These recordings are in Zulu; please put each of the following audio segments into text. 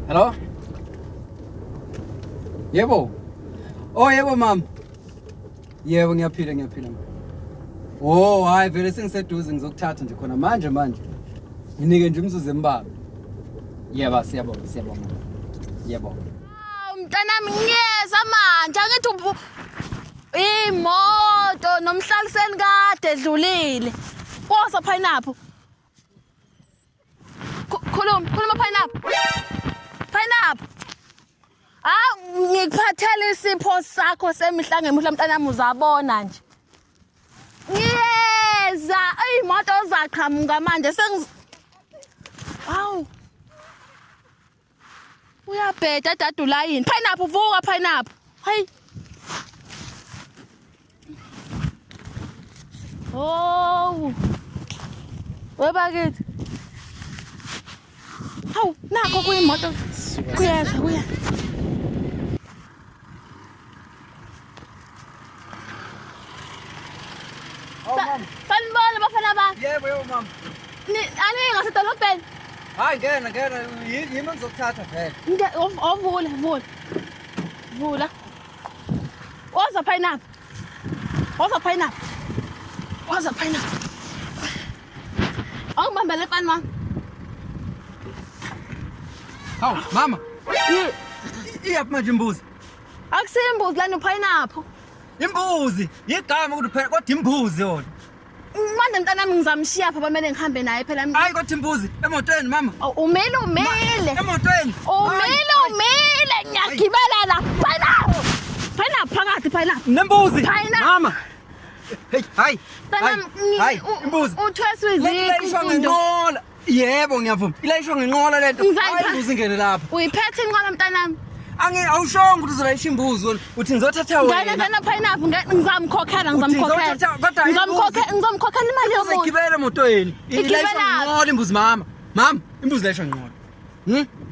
Hello? Yebo. Oh yebo mama. Yebo ngiyaphila. Oh hayi vele sengiseduze ngizokuthatha nje khona manje. Nginike nje umzuzu embalwa. Yebo siyabonga. Yebo. Mntanami ngiyeza manje angithi imoto nomhlaliseni kade edlulile. Kosa pineapple. Khuluma pineapple. Ngikuphathele isipho sakho semihla ngemihla mntanami uzabona nje. Ngiyeza imoto zaqhamuka manje Hawu. Uyabheda dadula yini? Pineapple vuka pineapple. Hayi. Oh. Webakithi. Hawu, nakho kuyimoto. Kuyeza. Oh mama. Sanibona bafana ba? Yebo mama. Ani ngasedolobheni. Hayi ngena yimi ngizokuthatha vele. Vula. Woza pineapple. Angibambele fani mama. Hawu mama. Iyaphi manje imbuzi? Akusimbuzi lana pineapple. Imbuzi, igama ukuthi phela kodwa imbuzi yona. Manje mntanami ngizamshiya apha bamele ngihambe naye phela. Hayi kodwa imbuzi emotweni mama. Umile. Emotweni. Umile ngiyagibela la. Pineapple phakathi pineapple. Nembuzi. Mama. Hayi. Hayi imbuzi. Uthweswa Iziqu Umfundoh. Yebo ngiyavuma. Ilayishwa ngenqola lento. Hayi imbuzi ingene lapha. Uyiphethe inqola mntanami. Awushongo ukuthi uzolayisha imbuzi wona. Uthi ngizothatha wena. Ngana pineapple ngizamkhokhela. Ngizamkhokhela imali yomuntu. Uzogibela emotweni. Ilayishwa ngenqola imbuzi mama. Mama, imbuzi ilayishwa ngenqola.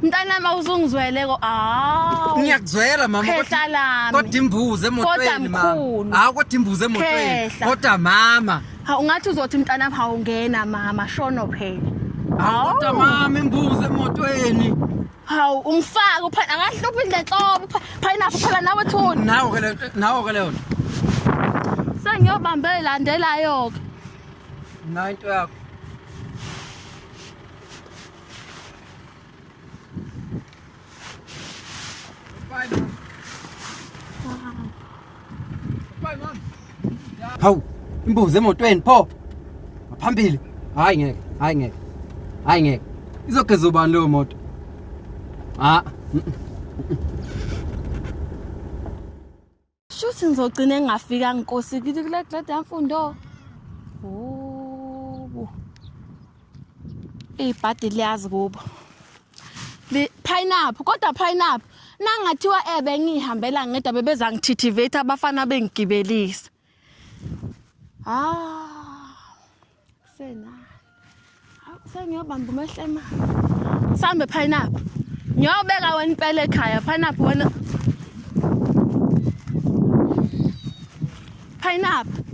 Mntanami awuzungizweleko. Ngiyakuzwela mama kodwa imbuzi emotweni mama. Kodwa imbuzi emotweni. Kodwa mama. Ungathi uzothi mntanami hawungena mama shono phela. Kodwa mama imbuzi emotweni. Hawu ungifaka uphana akahluphi indlenhlobo pineapple phela nawe thoni. Nawo ke leyo. Sengiyobambela landelayo ke. Into yakho. Hawu imbuzi emotweni pho. Ngaphambili. Hayi ngeke. Izogeza ubani leyo moto? Shuthi ngizogcina ngingafika nginkosi kithi kule Umfundoh. Ibhadi liyazi kubo. Pineapple kodwa pineapple nangathiwa bengihambela ngeda bebeza ngithithivate abafana bengigibelisa. Sengiyobamba umehlema. Sambe pineapple. Ngiyobeka wena impela ekhaya pineapple wena. Pineapple.